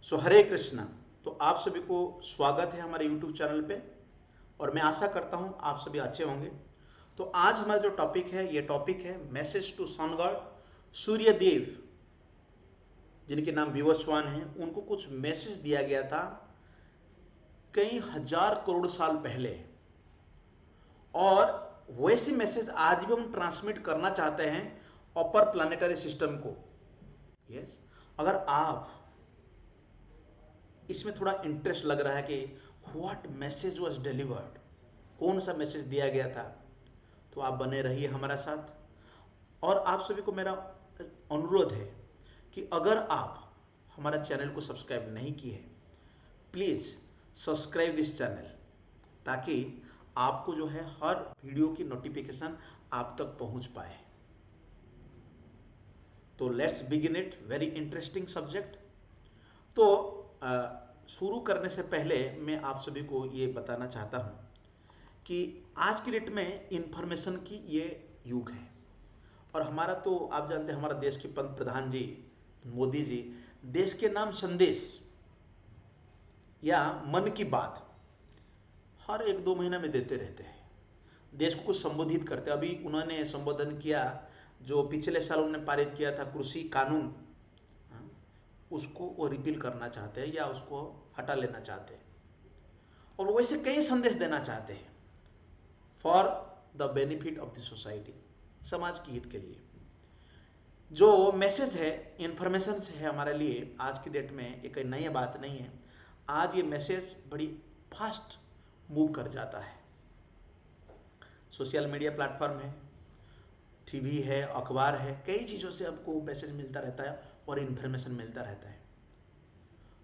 हरे कृष्णा। तो आप सभी को स्वागत है हमारे YouTube चैनल पे और मैं आशा करता हूँ आप सभी अच्छे होंगे। तो आज हमारा जो टॉपिक है ये टॉपिक है मैसेज टू सन गॉड सूर्य देव, जिनके नाम विवस्वान हैं। उनको कुछ मैसेज दिया गया था कई हजार करोड़ साल पहले, और वैसे मैसेज आज भी हम ट्रांसमिट करना चाहते हैं अपर प्लानिटरी सिस्टम को। यस, अगर आप इसमें थोड़ा इंटरेस्ट लग रहा है कि व्हाट मैसेज वाज डिलीवर्ड, कौन सा मैसेज दिया गया था, तो आप बने रहिए हमारा साथ। और आप सभी को मेरा अनुरोध है कि अगर आप हमारा चैनल को सब्सक्राइब नहीं किए हैं, प्लीज़ सब्सक्राइब दिस चैनल, ताकि आपको जो है हर वीडियो की नोटिफिकेशन आप तक पहुंच पाए। तो let's begin it, very interesting subject. तो शुरू करने से पहले मैं आप सभी को ये बताना चाहता हूँ कि आज की डेट में इंफॉर्मेशन की ये युग है। और हमारा तो आप जानते हैं, हमारा देश के पंत प्रधान जी मोदी जी देश के नाम संदेश या मन की बात हर एक दो महीना में देते रहते हैं, देश को कुछ संबोधित करते हैं। अभी उन्होंने संबोधन किया जो पिछले साल उन्होंने पारित किया था कृषि कानून, उसको वो रिपील करना चाहते हैं या उसको हटा लेना चाहते हैं। और वैसे कई संदेश देना चाहते हैं for the benefit of the society, समाज की हित के लिए। जो मैसेज है, इंफॉर्मेशन है हमारे लिए आज की डेट में, ये कोई नई बात नहीं है। आज ये मैसेज बड़ी फास्ट मूव कर जाता है। सोशल मीडिया प्लेटफॉर्म है, टीवी है, अखबार है, कई चीज़ों से आपको मैसेज मिलता रहता है और इन्फॉर्मेशन मिलता रहता है।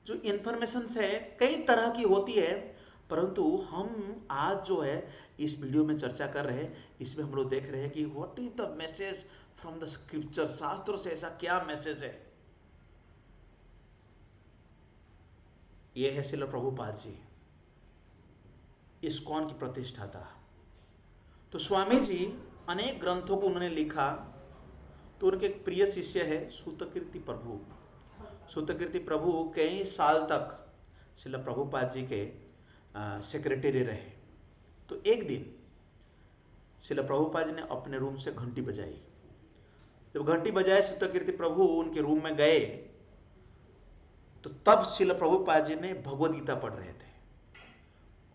जो इन्फॉर्मेशन है कई तरह की होती है, परंतु हम आज जो है इस वीडियो में चर्चा कर रहे हैं, इसमें हम लोग देख रहे हैं कि what is the message from the scripture, शास्त्रों से ऐसा क्या मैसेज है। ये है श्रील प्रभुपाद जी, इस्कॉन की प्रतिष्ठाता। तो स्वामी जी अनेक ग्रंथों को उन्होंने लिखा। तो उनके एक प्रिय शिष्य है सूतकीर्ति प्रभु। सूतकीर्ति प्रभु कई साल तक श्रील प्रभुपाद जी के सेक्रेटरी रहे। तो एक दिन श्रील प्रभुपाद जी ने अपने रूम से घंटी बजाई। जब घंटी बजाए सूतकीर्ति प्रभु उनके रूम में गए, तो तब श्रील प्रभुपाद जी ने भगवद गीता पढ़ रहे थे।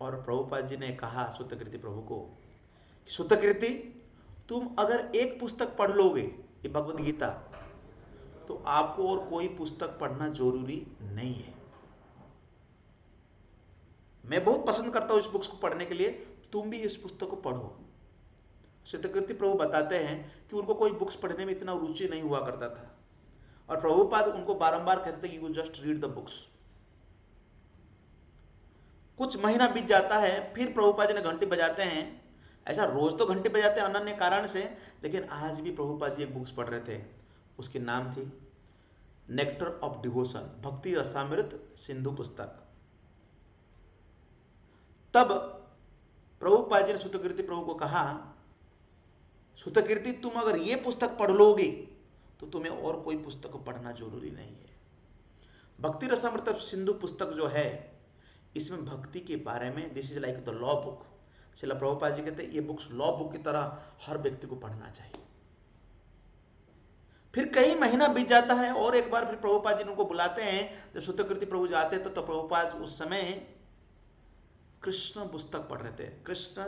और प्रभुपाद जी ने कहा सूतकीर्ति प्रभु को, सूतकीर्ति तुम अगर एक पुस्तक पढ़ लोगे ये भगवद गीता, तो आपको और कोई पुस्तक पढ़ना जरूरी नहीं है। मैं बहुत पसंद करता हूं इस बुक्स को पढ़ने के लिए, तुम भी इस पुस्तक को पढ़ो। सूतकीर्ति प्रभु बताते हैं कि उनको कोई बुक्स पढ़ने में इतना रुचि नहीं हुआ करता था, और प्रभुपाद उनको बारंबार कहते थे कि you just read the books. कुछ महीना बीत जाता है, फिर प्रभुपाद जी ने घंटी बजाते हैं। ऐसा रोज तो घंटी बजाते हैं अनन्य कारण से, लेकिन आज भी प्रभुपाद जी एक बुक्स पढ़ रहे थे। उसकी नाम थी नेक्टर ऑफ डिवोशन, भक्ति रसामृत सिंधु पुस्तक। तब प्रभुपाद जी ने सूतकीर्ति प्रभु को कहा, सूतकीर्ति तुम अगर ये पुस्तक पढ़ लोगे तो तुम्हें और कोई पुस्तक पढ़ना जरूरी नहीं है। भक्ति रसामृत सिंधु पुस्तक जो है, इसमें भक्ति के बारे में, this is like the law book. Srila Prabhupada ji कहते हैं ये बुक्स लॉ बुक की तरह हर व्यक्ति को पढ़ना चाहिए। फिर कई महीना बीत जाता है और एक बार फिर प्रभुपाद जी उनको बुलाते हैं। जब सूतकीर्ति प्रभु जाते तो प्रभुपाद उस समय कृष्ण पुस्तक पढ़ रहे थे, कृष्ण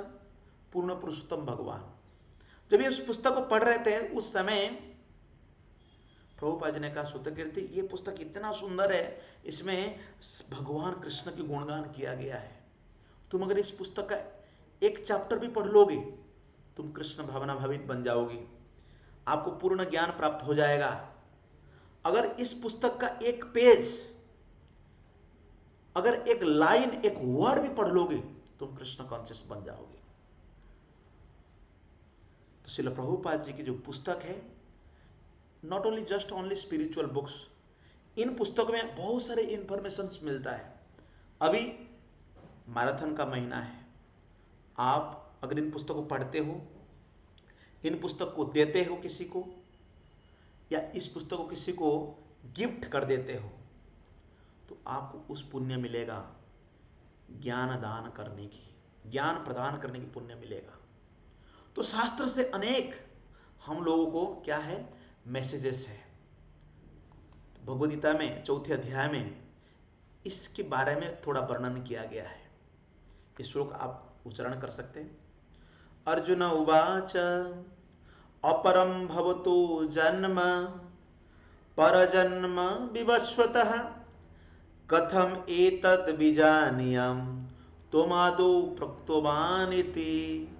पूर्ण पुरुषोत्तम भगवान। जब ये उस पुस्तक को पढ़ रहे थे उस समय प्रभुपाद जी ने कहा, सूतकीर्ति ये पुस्तक इतना सुंदर है, इसमें भगवान कृष्ण की गुणगान किया गया है। तुम अगर इस पुस्तक का एक चैप्टर भी पढ़ लोगे, तुम कृष्ण भावना भावित बन जाओगी, आपको पूर्ण ज्ञान प्राप्त हो जाएगा। अगर इस पुस्तक का एक पेज, अगर एक लाइन, एक वर्ड भी पढ़ लोगे, तुम कृष्ण कॉन्शियस बन जाओगे। तो श्रील प्रभुपाद जी की जो पुस्तक है, not only just only spiritual books, इन पुस्तकों में बहुत सारे इंफॉर्मेशन मिलता है। अभी मैराथन का महीना है, आप अगर इन पुस्तकों को पढ़ते हो, इन पुस्तक को देते हो किसी को, या इस पुस्तक को किसी को गिफ्ट कर देते हो, तो आपको उस पुण्य मिलेगा ज्ञान दान करने की, ज्ञान प्रदान करने की पुण्य मिलेगा। तो शास्त्र से अनेक हम लोगों को क्या है, मैसेजेस है। भगवद गीता में चौथे अध्याय में इसके बारे में थोड़ा वर्णन किया गया है। ये श्लोक आप उच्चारण कर सकते हैं। अर्जुन उवाच अपरम भवतो जन्म परजन्म विवस्वतः कथम एतद् विजानीयाम् त्वमादौ प्रोक्तवान् इति।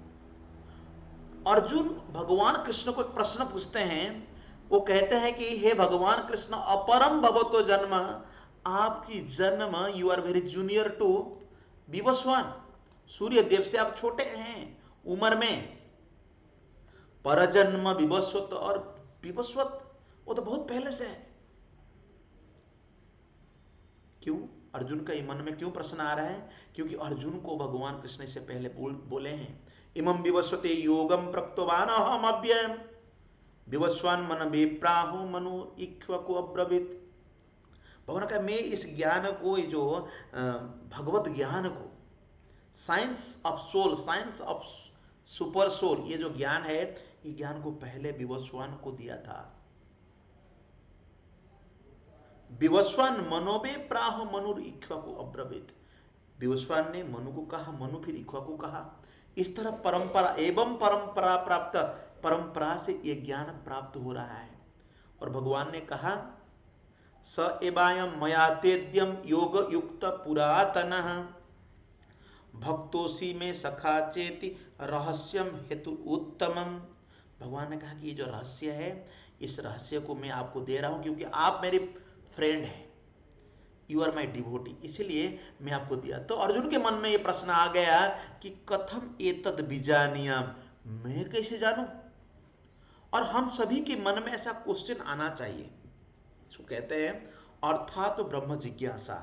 अर्जुन भगवान कृष्ण को एक प्रश्न पूछते हैं। वो कहते हैं कि हे भगवान कृष्ण, अपरम भवतो जन्म, आपकी जन्म, you are very junior to Vivasvan, Surya Dev से आप छोटे हैं उम्र में। परजन्म विवस्वत, और विवस्वत वो तो बहुत पहले से है। क्यों अर्जुन का मन में क्यों प्रश्न आ रहा है? क्योंकि अर्जुन को भगवान कृष्ण से पहले बोले हैं, इमं विवस्वते योगम प्रप्तवान अहम अव्ययम विवस्वान मन विप्राहु मनु इक्ष्वाकु अब्रवीत। भगवान का मैं इस ज्ञान को, ये जो भगवत ज्ञान को, science of soul, science of super soul, ये जो ज्ञान है, ये ज्ञान को पहले विवस्वान को दिया था। विवस्वान मनोबे प्राह मनु इक्ष्वाकु अब्रवीत। विवस्वान ने मनु को कहा, मनु फिर इक्ष्वाकु कहा। इस तरह परंपरा एवं परंपरा प्राप्त, परंपरा से ये ज्ञान प्राप्त हो रहा है। और भगवान ने कहा स एवायम मया तेद्यम योग युक्त पुरातनः भक्तोसी में सखा चेति रहस्यम हेतु उत्तमम। भगवान ने कहा कि ये जो रहस्य है, इस रहस्य को मैं आपको दे रहा हूं क्योंकि आप मेरे फ्रेंड है, यू आर माई डिवोटी, इसलिए मैं आपको दिया। तो अर्जुन के मन में ये प्रश्न आ गया कि कथम एतद् विजानीयाम, मैं कैसे जानूं? और हम सभी के मन में ऐसा क्वेश्चन आना चाहिए। इसको कहते हैं अर्थात तो ब्रह्म जिज्ञासा।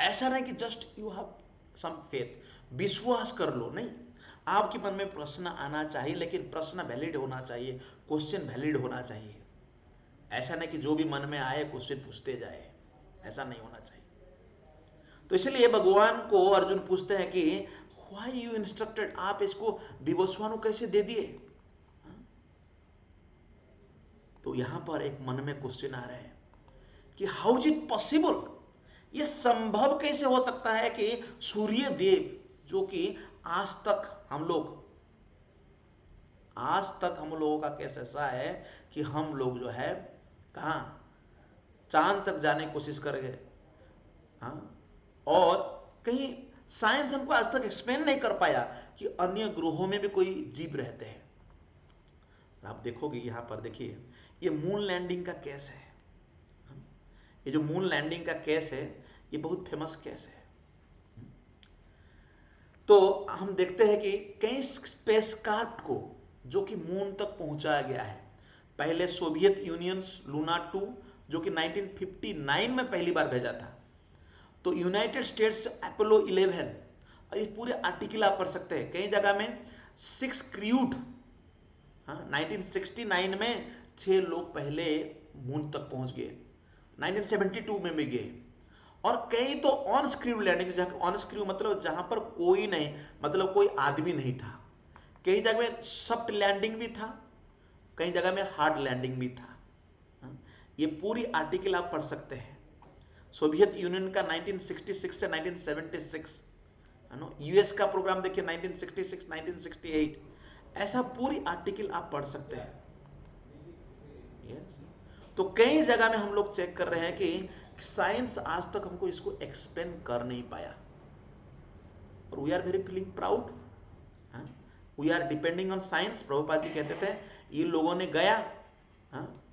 ऐसा नहीं कि just you have some faith, विश्वास कर लो, नहीं। आपके मन में प्रश्न आना चाहिए, लेकिन प्रश्न वैलिड होना चाहिए, क्वेश्चन वैलिड होना चाहिए। ऐसा नहीं कि जो भी मन में आए क्वेश्चन पूछते जाए, ऐसा नहीं होना चाहिए। तो इसलिए भगवान को अर्जुन पूछते हैं कि व्हाई यू इंस्ट्रक्टेड, आप इसको विवस्वान कैसे दे दिए? तो यहां पर एक मन में क्वेश्चन आ रहा है कि हाउ इज इट पॉसिबल, ये संभव कैसे हो सकता है कि सूर्य देव, जो कि आज तक हम लोगों का केस ऐसा है कि हम लोग जो है कहां चांद तक जाने की कोशिश कर गए, और कहीं साइंस हमको आज तक एक्सप्लेन नहीं कर पाया कि अन्य ग्रहों में भी कोई जीव रहते हैं। आप देखोगे यहां पर, देखिए ये मून लैंडिंग का केस है। ये जो मून लैंडिंग का केस है, ये बहुत फेमस केस है। तो हम देखते हैं कि कई स्पेसक्राफ्ट को जो कि मून तक पहुंचाया गया है। पहले सोवियत यूनियन लूना 2 जो कि 1959 में पहली बार भेजा था। तो यूनाइटेड स्टेट्स अपोलो 11, और ये पूरे आर्टिकल आप पढ़ सकते हैं। कई जगह में 6 क्रूड, 1969 में 6 लोग पहले मून तक पहुंच गए, 1972 में भी गए। और कई तो on screw landing, on screw मतलब जहां पर कोई नहीं, मतलब कोई आदमी नहीं था। कई जगह में सॉफ्ट लैंडिंग भी था, कई जगह में हार्ड लैंडिंग भी था। ये पूरी आर्टिकल आप पढ़ सकते हैं। सोवियत यूनियन का 1966 से 1976, यूएस का प्रोग्राम देखिए 1966, 1968, ऐसा पूरी आर्टिकल आप पढ़ सकते हैं। तो कई जगह में हम लोग चेक कर रहे हैं कि साइंस आज तक हमको इसको एक्सप्लेन कर नहीं पाया, और we are very feeling proud, we are depending on science. Prabhupada ji कहते थे ये लोगों ने गया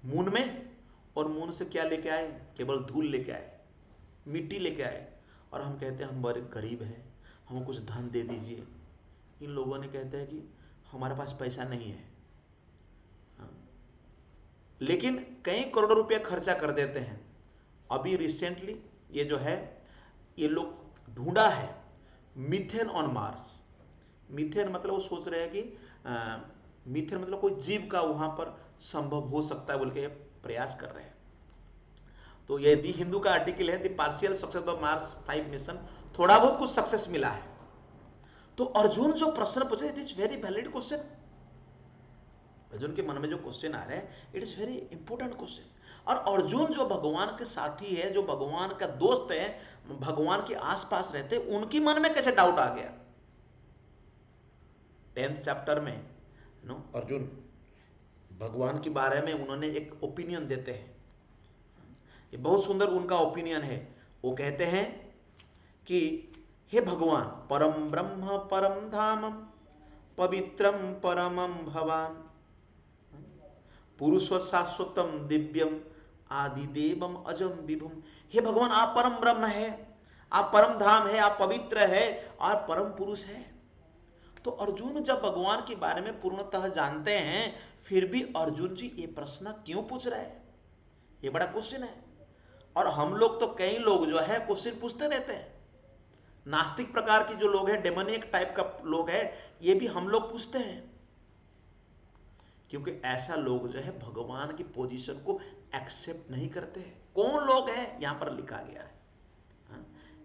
मून में, और मून से क्या लेके आए? केवल धूल लेके आए, मिट्टी लेके आए, और हम कहते हैं हम बड़े गरीब हैं, हमको कुछ धन दे दीजिए। इन लोगों ने कहते हैं कि हमारे पास पैसा नहीं है, लेकिन कई करोड़ रुपया खर्चा कर देते हैं। अभी रिसेंटली ये जो है, ये लोग ढूंढा है मीथेन ऑन मार्स। मीथेन मतलब वो सोच रहे हैं कि मीथेन मतलब कोई जीव का वहां पर संभव हो सकता है बोल के प्रयास कर रहे हैं। तो ये दी हिंदू का आर्टिकल है, the partial success of Mars 5 mission, थोड़ा बहुत कुछ सक्सेस मिला है। तो अर्जुन जो प्रश्न पूछे, it is very valid question. Arjun के मन में जो क्वेश्चन आ रहे हैं, it is very important question. और अर्जुन जो भगवान के साथी है, जो भगवान का दोस्त है, भगवान के आसपास रहते, उनके मन में कैसे डाउट आ गया? 10th चैप्टर में अर्जुन भगवान के बारे में उन्होंने एक ओपिनियन देते हैं। ये बहुत सुंदर उनका ओपिनियन है। वो कहते हैं कि हे भगवान, परम ब्रह्म परम धामम पवित्रम परमम भवान पुरुष शाश्वतम दिव्यम आदिदेवम अजम विभुम। हे भगवान, आप परम ब्रह्म है, आप परम धाम है, आप पवित्र है और परम पुरुष है। तो अर्जुन जब भगवान के बारे में पूर्णतः जानते हैं, फिर भी अर्जुन जी ये प्रश्न क्यों पूछ रहे हैं? ये बड़ा क्वेश्चन है। और हम लोग तो कई लोग जो है क्वेश्चन पूछते रहते हैं। नास्तिक प्रकार की जो लोग हैं, डेमोनिक टाइप का लोग है, ये भी हम लोग पूछते हैं, क्योंकि ऐसा लोग जो है भगवान की पोजीशन को एक्सेप्ट नहीं करते हैं। कौन लोग हैं यहां पर लिखा गया है,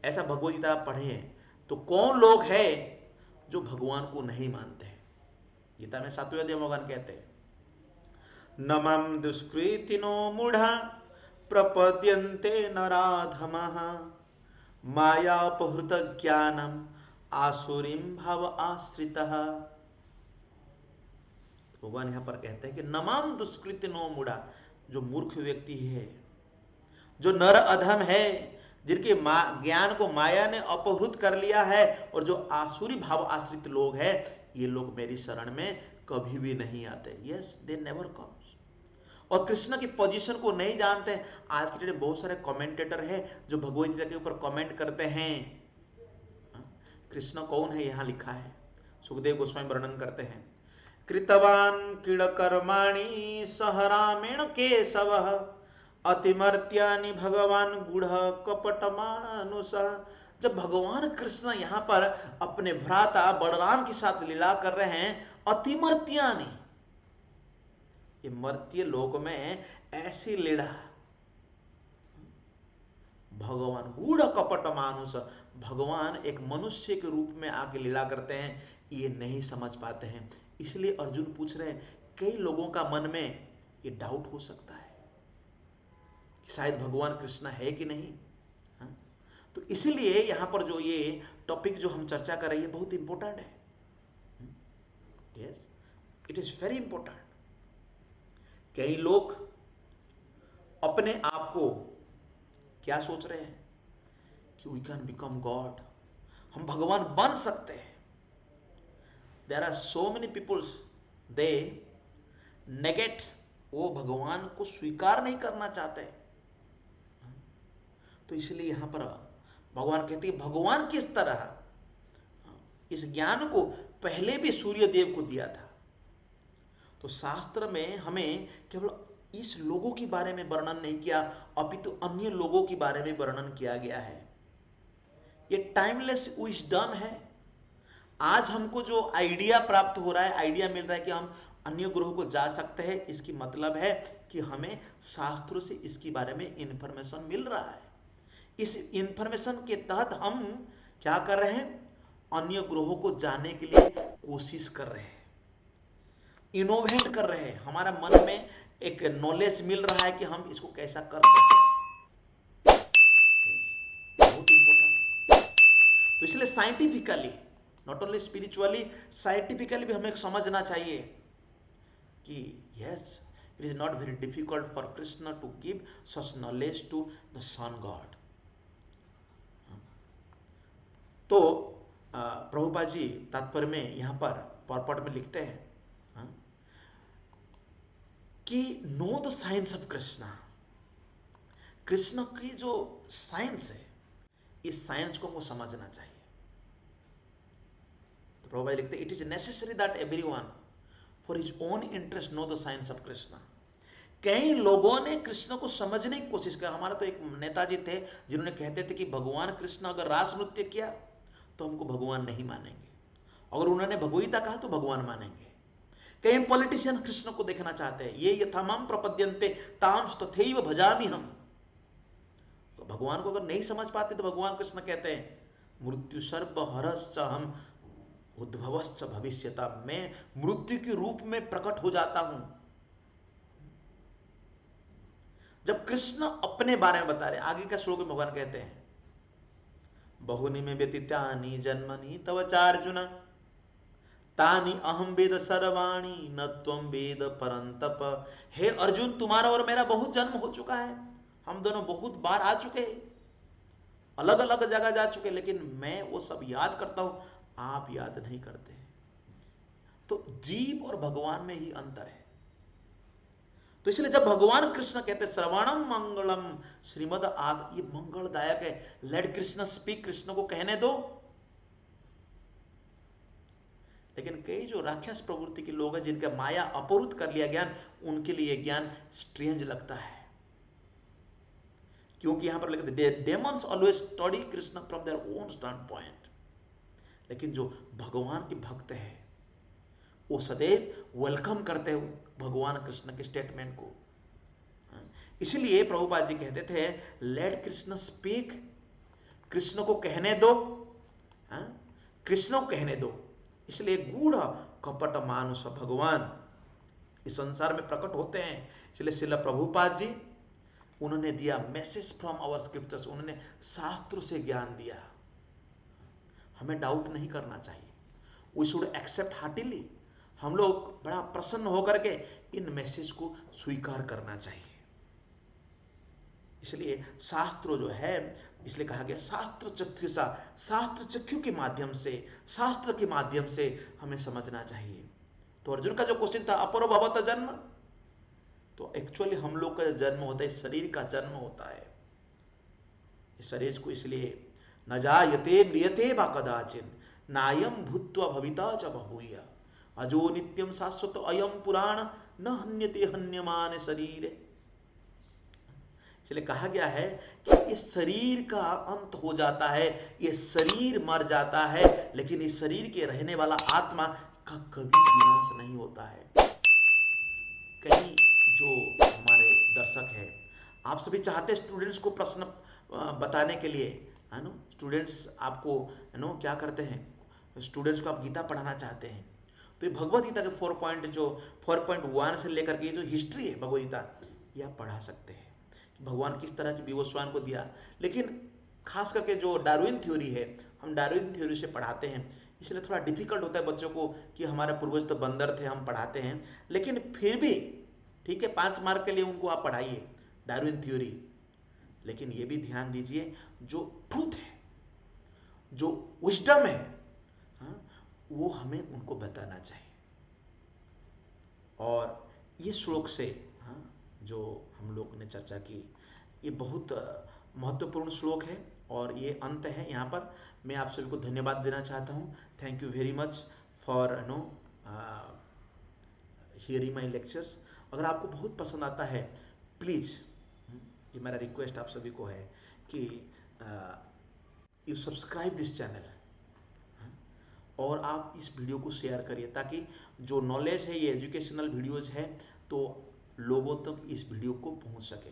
ऐसा भगवद गीता पढ़े हैं तो कौन लोग हैं जो भगवान को नहीं मानते हैं? गीता में 7वें अध्याय में भगवान कहते हैं, नमं दुष्कृतिनो मूढ़ा प्रपद्यन्ते नराधमः मायापहृत ज्ञानम आसुरीम भाव आश्रितः। भगवान यहां पर कहते हैं कि नमाम दुष्कृतिनो मूढ़ा, जो मूर्ख व्यक्ति है, जो नर अधम है, जिनके ज्ञान को माया ने अपहृत कर लिया है, और जो आसुरी भाव आश्रित लोग हैं, ये लोग मेरी शरण में कभी भी नहीं आते। Yes, they never comes. और कृष्ण की पोजीशन को नहीं जानते। आज के डेट में बहुत सारे कमेंटेटर हैं जो भगवद गीता के ऊपर कमेंट करते हैं। कृष्ण कौन है यहां लिखा है, सुखदेव गोस्वामी वर्णन करते हैं, कृतवान किड़कर्माणि सह रामेण केशवः अतिमर्त्यानि भगवान गूढ़ कपट मानुष। जब भगवान कृष्ण यहाँ पर अपने भ्राता बलराम के साथ लीला कर रहे हैं, अतिमर्त्यानि, ये मर्त्य लोक में ऐसी लीला, भगवान गूढ़ कपट मानुष, भगवान एक मनुष्य के रूप में आके लीला करते हैं, ये नहीं समझ पाते हैं। इसलिए अर्जुन पूछ रहे हैं, कई लोगों का मन में ये डाउट हो सकता है कि शायद भगवान कृष्ण है कि नहीं। तो इसलिए यहां पर जो ये टॉपिक जो हम चर्चा कर रहे हैं, बहुत इंपॉर्टेंट है। Yes, it is very important. कई लोग अपने आप को क्या सोच रहे हैं कि वी कैन बिकम गॉड, हम भगवान बन सकते हैं। There are so many peoples, they negate, वो भगवान को स्वीकार नहीं करना चाहते। तो इसलिए यहां पर भगवान कहते हैं, भगवान किस तरह इस ज्ञान को पहले भी सूर्य देव को दिया था। तो शास्त्र में हमें केवल इस लोगों के बारे में वर्णन नहीं किया, अपितु अन्य लोगों के बारे में वर्णन किया गया है। ये टाइमलेस विजडम है। आज हमको जो आइडिया प्राप्त हो रहा है, आइडिया मिल रहा है कि हम अन्य ग्रहों को जा सकते हैं, इसकी मतलब है कि हमें शास्त्रों से इसके बारे में इंफॉर्मेशन मिल रहा है। इस इंफॉर्मेशन के तहत हम क्या कर रहे हैं, अन्य ग्रहों को जाने के लिए कोशिश कर रहे हैं, इनोवेट कर रहे हैं। हमारा मन में एक नॉलेज मिल रहा है कि हम इसको कैसा कर सकते हैं। बहुत इंपॉर्टेंट। तो इसलिए scientifically, not only spiritually, scientifically भी हमें समझना चाहिए कि yes, it is not very difficult for Krishna to give such knowledge to the sun god. तो प्रभुपाद जी तात्पर्य में यहां पर पॉरपॉट में लिखते हैं कि know the science of Krishna, Krishna की जो साइंस है, इस साइंस को हमको समझना चाहिए। तो प्रभुपाद लिखते हैं, it is necessary that everyone for his own interest know the science of Krishna. कई लोगों ने कृष्ण को समझने की कोशिश की। हमारा तो एक नेताजी थे जिन्होंने कहते थे कि भगवान कृष्ण अगर रास नृत्य किया तो हमको भगवान नहीं मानेंगे, अगर उन्होंने भगवगीता कहा तो भगवान मानेंगे। कई पॉलिटिशियन कृष्ण को देखना चाहते हैं, ये यथामाम प्रपद्यन्ते तांस तथैव भजामि हम। भगवान को अगर नहीं समझ पाते तो भगवान कृष्ण कहते हैं मृत्यु सर्प हरश्च हम उद्भवश्च भविष्यता, मैं मृत्यु के रूप में प्रकट हो जाता हूं। जब कृष्ण अपने बारे में बता रहे, आगे का श्लोक में भगवान कहते हैं बहुनि में व्यतीतानि जन्मनि तव चार्जुन तानि अहम वेद सर्वाणि न त्वं वेद परंतप। हे अर्जुन, तुम्हारा और मेरा बहुत जन्म हो चुका है, हम दोनों बहुत बार आ चुके हैं, अलग अलग जगह जा चुके, लेकिन मैं वो सब याद करता हूं, आप याद नहीं करते। तो जीव और भगवान में ही अंतर है। तो इसलिए जब भगवान कृष्ण कहते श्रवणम मंगलम श्रीमद आद, ये मंगलदायक है, लेट कृष्ण स्पीक, कृष्ण को कहने दो। लेकिन कई जो राक्षस प्रवृत्ति के लोग हैं जिनका माया अपहृत कर लिया ज्ञान, उनके लिए ज्ञान स्ट्रेंज लगता है, क्योंकि यहां पर लिखते Demons always study Krishna from their own stand point. लेकिन जो भगवान के भक्त है वो सदैव वेलकम करते हैं भगवान कृष्ण के स्टेटमेंट को। इसलिए प्रभुपाद जी कहते थे लेट कृष्ण स्पीक, कृष्ण को कहने दो, कृष्ण को कहने दो। इसलिए गूढ़ कपट मानुष भगवान इस संसार में प्रकट होते हैं। इसलिए श्रील प्रभुपाद जी उन्होंने दिया मैसेज फ्रॉम आवर स्क्रिप्चर्स, उन्होंने शास्त्र से ज्ञान दिया। हमें डाउट नहीं करना चाहिए, वी शुड एक्सेप्ट हार्टिली, हम लोग बड़ा प्रसन्न होकर के इन मैसेज को स्वीकार करना चाहिए। इसलिए शास्त्र जो है, इसलिए कहा गया शास्त्र चक्षुषा, शास्त्र चक्षु के माध्यम से, शास्त्र के माध्यम से हमें समझना चाहिए। तो अर्जुन का जो क्वेश्चन था अपरो भवत जन्म, तो एक्चुअली हम लोग का जन्म होता है, शरीर का जन्म होता है। इस शरीर को इसलिए न जायते म्रियते वा कदाचिन नायम भूत्वा भविता च बहुया अजो नित्यम शाश्वत अयम पुराण न हन्यते हन्यमान शरीर। इसलिए कहा गया है कि इस शरीर का अंत हो जाता है, ये शरीर मर जाता है, लेकिन इस शरीर के रहने वाला आत्मा का कभी विनाश नहीं होता है। कहीं जो हमारे दर्शक है, आप सभी चाहते स्टूडेंट्स को प्रश्न बताने के लिए, है ना, स्टूडेंट्स आपको है ना क्या करते हैं, स्टूडेंट्स को आप गीता पढ़ाना चाहते हैं, तो ये भगवद गीता के 4.1 से लेकर के जो हिस्ट्री है भगवद गीता, ये आप पढ़ा सकते हैं कि भगवान किस तरह की विवस्वान को दिया। लेकिन खास करके जो डार्विन थ्योरी है, हम डार्विन थ्योरी से पढ़ाते हैं, इसलिए थोड़ा डिफिकल्ट होता है बच्चों को कि हमारे पूर्वज तो बंदर थे, हम पढ़ाते हैं। लेकिन फिर भी ठीक है, 5 मार्क के लिए उनको आप पढ़ाइए डार्विन थ्योरी, लेकिन ये भी ध्यान दीजिए जो ट्रूथ है, जो विजडम है, वो हमें उनको बताना चाहिए। और ये श्लोक से जो हम लोग ने चर्चा की, ये बहुत महत्वपूर्ण श्लोक है और ये अंत है। यहाँ पर मैं आप सभी को धन्यवाद देना चाहता हूँ। Thank you very much for hearing my lectures. अगर आपको बहुत पसंद आता है, प्लीज़, ये मेरा रिक्वेस्ट आप सभी को है कि यू सब्सक्राइब दिस चैनल और आप इस वीडियो को शेयर करिए, ताकि जो नॉलेज है, ये एजुकेशनल वीडियोज है, तो लोगों तक इस वीडियो को पहुंच सके।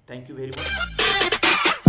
Thank you very much.